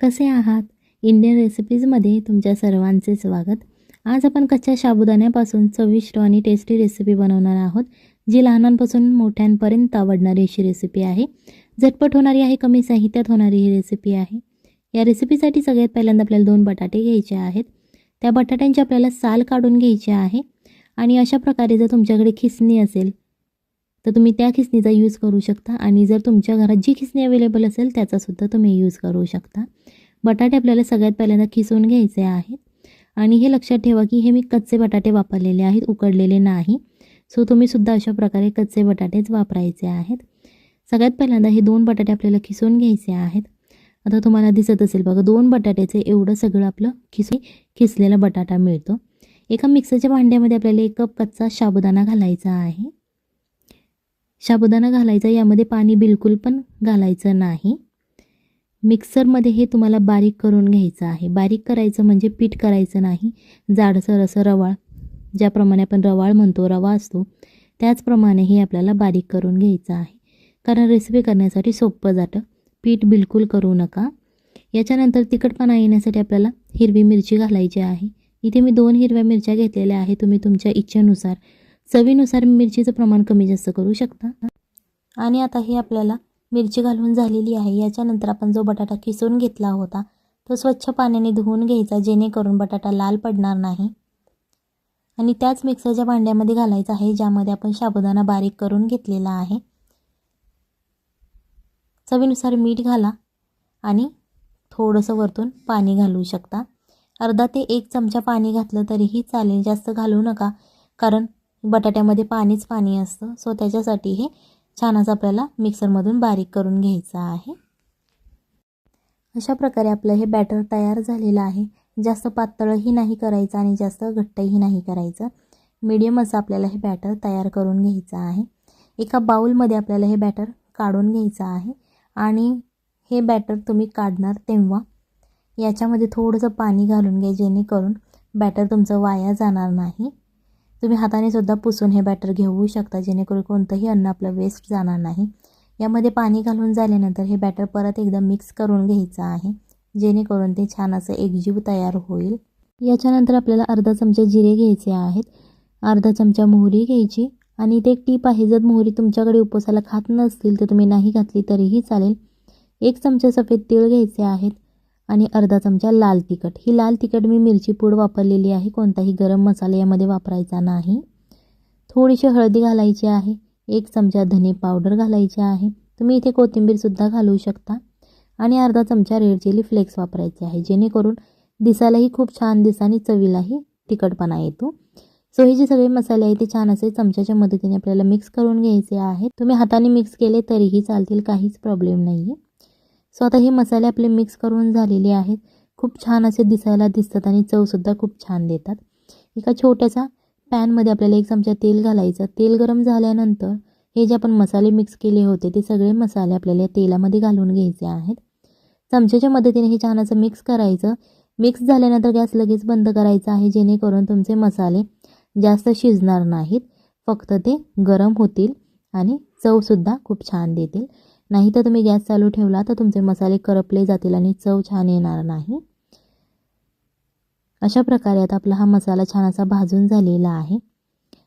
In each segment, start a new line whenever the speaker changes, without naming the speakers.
कसे आहात? इंडियन रेसिपीजमध्ये तुमच्या सर्वांचे स्वागत. आज आपण कच्च्या साबुदाण्यापासून चविष्ट आणि टेस्टी रेसिपी बनवणार आहोत, जी लहानांपासून मोठ्यांपर्यंत आवडणारी अशी रेसिपी आहे. झटपट होणारी आहे, कमी साहित्यात होणारी ही रेसिपी आहे. या रेसिपीसाठी सगळ्यात पहिल्यांदा आपल्याला 2 बटाटे घ्यायचे आहेत. त्या बटाट्यांची आपल्याला साल काढून घ्यायची आहे आणि अशा प्रकारे जर तुमच्याकडे खिसणी असेल तर तुम्ही त्या खिसणीचा यूज करू शकता आणि जर तुमच्या घरात जी खिसणी अवेलेबल असेल त्याचासुद्धा तुम्ही यूज करू शकता. बटाटे आपल्याला सगळ्यात पहिल्यांदा खिसून घ्यायचे आहेत आणि हे लक्षात ठेवा की हे मी कच्चे बटाटे वापरलेले आहेत, उकडलेले नाही. सो तुम्हीसुद्धा अशा प्रकारे कच्चे बटाटेच वापरायचे आहेत. सगळ्यात पहिल्यांदा हे 2 बटाटे आपल्याला खिसून घ्यायचे आहेत. आता तुम्हाला दिसत असेल बघा, 2 बटाट्याचे एवढं सगळं आपलं खिसलेला बटाटा मिळतो. एका मिक्सरच्या भांड्यामध्ये आपल्याला 1 कप कच्चा साबुदाणा घालायचा आहे. साबुदाणा घालायचा, यामध्ये पाणी बिलकुल पण घालायचं नाही. मिक्सरमध्ये हे तुम्हाला बारीक करून घ्यायचं आहे. बारीक करायचं म्हणजे पीठ करायचं नाही, जाडसर असं रवाळ, ज्याप्रमाणे आपण रवाळ म्हणतो, रवा असतो त्याचप्रमाणे हे आपल्याला बारीक करून घ्यायचं आहे. कारण रेसिपी करण्यासाठी सोपं जातं. पीठ बिलकुल करू नका. याच्यानंतर तिखटपणा येण्यासाठी आपल्याला हिरवी मिरची घालायची आहे. इथे मी 2 हिरव्या मिरच्या घेतलेल्या आहे. तुम्ही तुमच्या इच्छेनुसार, चवीनुसार मिरचीचं प्रमाण कमी जास्त करू शकता. आणि आता हे आपल्याला मिरची घालून झालेली आहे. याच्यानंतर आपण जो बटाटा किसून घेतला होता तो स्वच्छ पाण्याने धुवून घ्यायचा, जेणेकरून बटाटा लाल पडणार नाही. आणि त्याच मिक्सरच्या भांड्यामध्ये घालायचा आहे, ज्यामध्ये आपण साबुदाणा बारीक करून घेतलेला आहे. चवीनुसार मीठ घाला आणि थोडंसं वरतून पाणी घालू शकता. अर्धा ते 1 चमचा पाणी घातलं तरीही चालेल, जास्त घालू नका, कारण बटाट्यामध्ये पाणी असतं. सो त्याच्यासाठी हे छान असं आपल्याला मिक्सरमधून बारीक करून घ्यायचं आहे. अशा प्रकारे आपलं हे बॅटर तयार झालेलं आहे. जास्त पातळही नाही करायचं आणि जास्त घट्टही नाही करायचं. मीडियम असं आपल्याला हे बॅटर तयार करून घ्यायचं आहे. एका बाउलमध्ये आपल्याला हे बॅटर काढून घ्यायचं आहे आणि हे बॅटर तुम्ही काढणार तेव्हा याच्यामध्ये थोडंसं पाणी घालून घ्या, जेणेकरून बॅटर तुमचं वाया जाणार नाही. तुम्ही हाताने सुद्धा पुसून हे बॅटर घेऊ शकता, जेणेकरून कोणतंही अन्न आपलं वेस्ट जाणार नाही. यामध्ये पाणी घालून झाल्यानंतर हे बॅटर परत एकदा मिक्स करून घ्यायचं आहे, जेणेकरून ते छान असं एकजीव तयार होईल. याच्यानंतर आपल्याला अर्धा चमचा जिरे घ्यायचे आहेत, अर्धा चमचा मोहरी घ्यायची. आणि इथे एक टीप आहे, जर मोहरी तुमच्याकडे उपवासाला खात नसतील तर तुम्ही नाही घातली तरीही चालेल. 1 चमचा सफेद तीळ घ्यायचे आहेत आणि अर्धा चमचा लाल तिखट. ही लाल तिखट मी मिरची पूड वापरलेली आहे, कोणताही गरम मसाला यामध्ये वापरायचा नाही. थोडीशी हळदी घालायची आहे, 1 चमचा धने पावडर घालायची आहे. तुम्ही इथे कोथिंबीरसुद्धा घालू शकता आणि अर्धा चमचा रेड चिली फ्लेक्स वापरायचे आहे, जेणेकरून दिसायलाही खूप छान दिसतं आणि चवीलाही तिखटपणा येतो. सो हे जे सगळे मसाले आहेत ते छान असे चमच्याच्या मदतीने आपल्याला मिक्स करून घ्यायचे आहेत. तुम्ही हाताने मिक्स केले तरीही चालतील, काहीच प्रॉब्लेम नाही आहे. सो आता हे मसाले आपले मिक्स करून झालेले आहेत. खूप छान असे दिसायला दिसतात आणि चवसुद्धा खूप छान देतात. एका छोट्याशा पॅनमध्ये आपल्याला 1 चमचा तेल घालायचं. तेल गरम झाल्यानंतर हे जे आपण मसाले मिक्स केले होते ते सगळे मसाले आपल्याला तेलामध्ये घालून घ्यायचे आहेत. चमच्याच्या मदतीने हे छान असं मिक्स करायचं. मिक्स झाल्यानंतर गॅस लगेच बंद करायचा आहे, जेणेकरून तुमचे मसाले जास्त शिजणार नाहीत, फक्त ते गरम होतील आणि चवसुद्धा खूप छान देतील. नाही तर तुम्ही गॅस चालू ठेवला तर तुमचे मसाले करपले जातील आणि चव छान येणार नाही. अशा प्रकारे आता आपला हा मसाला छान असा भाजून झालेला आहे.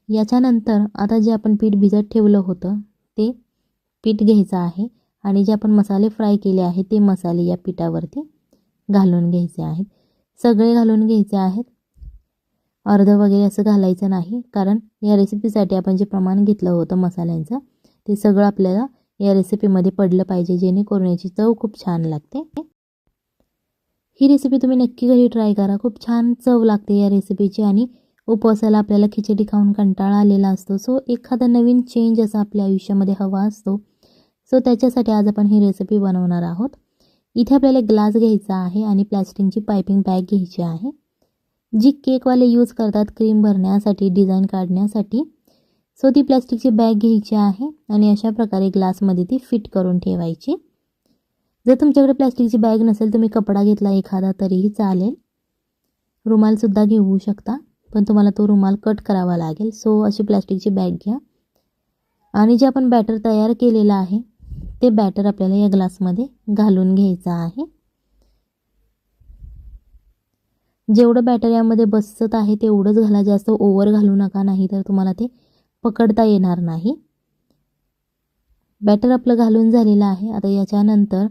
याच्यानंतर आता जे आपण पीठ भिजत ठेवलं होतं ते पीठ घ्यायचं आहे आणि जे आपण मसाले फ्राय केले आहेत ते मसाले या पिठावरती घालून घ्यायचे आहेत. सगळे घालून घ्यायचे आहेत, अर्धं वगैरे असं घालायचं नाही, कारण या रेसिपीसाठी आपण जे प्रमाण घेतलं होतं मसाल्यांचं ते सगळं आपल्याला या रेसिपीमध्ये पडलं पाहिजे, जेणेकरून याची चव खूप छान लागते. ही रेसिपी तुम्ही नक्की घरी ट्राय करा, खूप छान चव लागते या रेसिपीची. आणि उपवासाला आपल्याला खिचडी खाऊन कंटाळा आलेला असतो, सो एखादा नवीन चेंज असा आपल्या आयुष्यामध्ये हवा असतो. सो त्याच्यासाठी आज आपण ही रेसिपी बनवणार आहोत. इथे आपल्याला ग्लास घ्यायचा आहे आणि प्लॅस्टिकची पायपिंग बॅग घ्यायची आहे, जी केकवाले यूज करतात क्रीम भरण्यासाठी, डिझाईन काढण्यासाठी. सो ती प्लॅस्टिकची बॅग घ्यायची आहे आणि अशा प्रकारे ग्लासमध्ये ती फिट करून ठेवायची. जर तुमच्याकडे प्लॅस्टिकची बॅग नसेल तुम्ही कपडा घेतला एखादा तरीही चालेल. रुमालसुद्धा घेऊ शकता, पण तुम्हाला तो रुमाल कट करावा लागेल. सो अशी प्लॅस्टिकची बॅग घ्या आणि जे आपण बॅटर तयार केलेलं आहे ते बॅटर आपल्याला या ग्लासमध्ये घालून घ्यायचं आहे. जेवढं बॅटर यामध्ये बसत आहे तेवढंच घाला, जास्त ओव्हर घालू नका, नाही तर तुम्हाला ते पकडता येणार नाही. बॅटर आपलं घालून झालेलं आहे. आता याच्यानंतर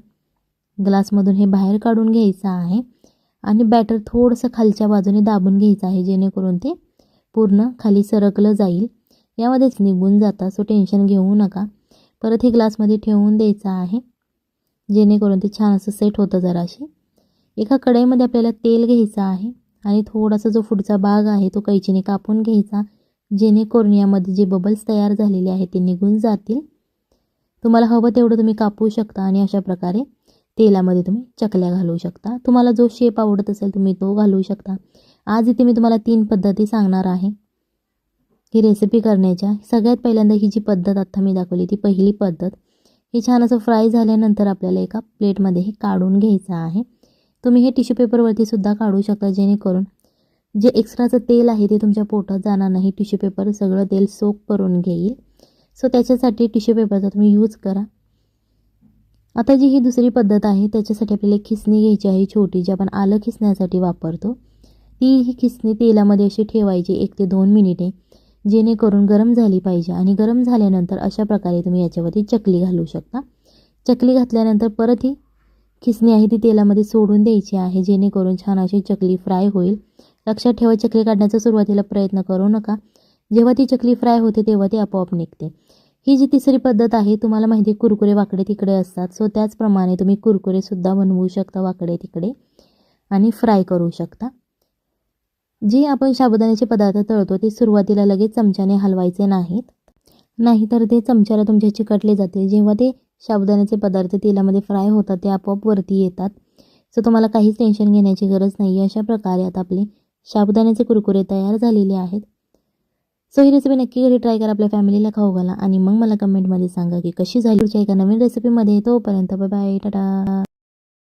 ग्लासमधून हे बाहेर काढून घ्यायचं आहे आणि बॅटर थोडंसं खालच्या बाजूने दाबून घ्यायचं आहे, जेणेकरून ते पूर्ण खाली सरकलं जाईल. यामध्येच निघून जातं, सो टेन्शन घेऊ नका. परत हे ग्लासमध्ये ठेवून द्यायचं आहे, जेणेकरून ते छान असं सेट होतं. जराशी एका कढईमध्ये आपल्याला तेल घ्यायचं आहे आणि थोडासा जो पुढचा भाग आहे तो कैचीने कापून घ्यायचा, जेणेकरून यामध्ये जे बबल्स तयार झालेले आहेत ते निघून जातील. तुम्हाला हवं तेवढं तुम्ही कापू शकता आणि अशा प्रकारे तेलामध्ये तुम्ही चकल्या घालू शकता. तुम्हाला जो शेप आवडत असेल तुम्ही तो घालू शकता. आज इथे मी तुम्हाला 3 पद्धती सांगणार आहे ही रेसिपी करण्याच्या. सगळ्यात पहिल्यांदा ही जी पद्धत आता मी दाखवली ती पहिली पद्धत. हे छान असं फ्राय झाल्यानंतर आपल्याला एका प्लेटमध्ये हे काढून घ्यायचं आहे. तुम्ही हे टिश्यू पेपरवरती सुद्धा काढू शकता, जेणेकरून जे एक्स्ट्राचं तेल आहे ते तुमच्या पोटात जाणार नाही. टिश्यू पेपर सगळं तेल सोक करून घेईल. सो त्याच्यासाठी टिश्यू पेपरचा तुम्ही यूज करा. आता जी ही दुसरी पद्धत आहे त्याच्यासाठी आपल्याला एक खिसणी घ्यायची आहे छोटी, जी आपण आलं खिसण्यासाठी वापरतो. ती ही खिसणी तेलामध्ये अशी ठेवायची 1 ते 2 मिनिटे, जेणेकरून गरम झाली पाहिजे. आणि गरम झाल्यानंतर अशा प्रकारे तुम्ही याच्यावरती चकली घालू शकता. चकली घातल्यानंतर परत ही खिसणी आहे ती तेलामध्ये सोडून द्यायची आहे, जेणेकरून छान अशी चकली फ्राय होईल. लक्षात ठेवा, चकली काढण्याचा सुरुवातीला प्रयत्न करू नका. जेव्हा ती चकली फ्राय होते तेव्हा ती आपोआप निघते. ही जी तिसरी पद्धत आहे, तुम्हाला माहिती आहे कुरकुरे वाकडे तिकडे असतात, सो त्याचप्रमाणे तुम्ही कुरकुरेसुद्धा बनवू शकता वाकडे तिकडे आणि फ्राय करू शकता. जे आपण साबुदाण्याचे पदार्थ तळतो ते सुरुवातीला लगेच चमच्याने हलवायचे नाहीत, नाहीतर ते चमच्याला तुमच्या चिकटले जातील. जेव्हा ते साबुदाण्याचे पदार्थ तेलामध्ये फ्राय होतात ते आपोआप वरती येतात. सो तुम्हाला काहीच टेन्शन घेण्याची गरज नाही. अशा प्रकारे आता आपले साबुदाण्याचे कुरकुरे तयार झालेले आहेत. सो ही रेसिपी नक्की घरी ट्राय करा, आपल्या फॅमिलीला खाऊ घाला आणि मग मला कमेंटमध्ये सांगा की कशी झाली. पुढच्या एका नवीन रेसिपीमध्ये. तोपर्यंत बाय बाय, टाटा.